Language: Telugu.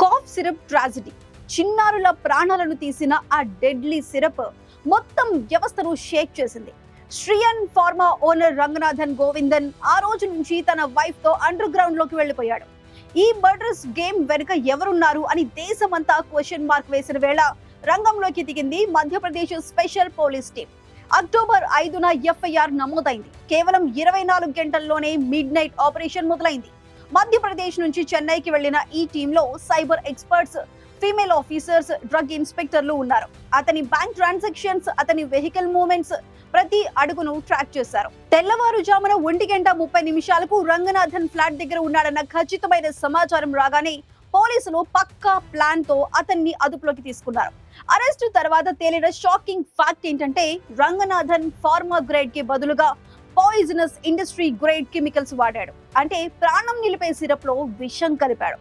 Cough syrup tragedy. చిన్నారుల ప్రాణాలను తీసిన ఆ డెడ్లీ సిరప్ మొత్తం వ్యవస్థను షేక్ చేసింది. శ్రియన్ ఫార్మా ఓనర్ రంగనాథన్ గోవిందన్ ఆ రోజు నుంచి తన వైఫ్ తో అండర్ గ్రౌండ్ లోకి వెళ్లిపోయాడు. ఈ మర్డర్స్ గేమ్ వెనుక ఎవరున్నారు అని దేశమంతా క్వశ్చన్ మార్క్ వేసిన వేళ రంగంలోకి దిగింది Madhya Pradesh special police team. October 5న FIR నమోదైంది. కేవలం 24 గంటల్లోనే మిడ్ నైట్ ఆపరేషన్ మొదలైంది. మధ్యప్రదేశ్ నుంచి చెన్నైకి వెళ్లిన ఈ టీంలో cyber experts, female officers, drug ఇన్స్పెక్టర్లు ఉన్నారు. అతని బ్యాంక్ ట్రాన్సాక్షన్స్, అతని వెహికల్ మూవ్మెంట్స్, ప్రతి అడుగును ట్రాక్ చేశారు. తెల్లవారుజామున 1:30 రంగనాథన్ ఫ్లాట్ దగ్గర ఉన్నాడన్న ఖచ్చితమైన సమాచారం రాగానే పోలీసులు పక్కా ప్లాన్ తో అతన్ని అదుపులోకి తీసుకున్నారు. అరెస్టు తర్వాత తేలిన షాకింగ్ ఫ్యాక్ట్ ఏంటంటే రంగనాథన్ ఫార్మా గ్రేడ్ కి బదులుగా పాయిజనస్ ఇండస్ట్రీ గ్రేడ్ కెమికల్స్ వాడాడు. అంటే ప్రాణం నిలిపే సిరప్ లో విషం కలిపాడు.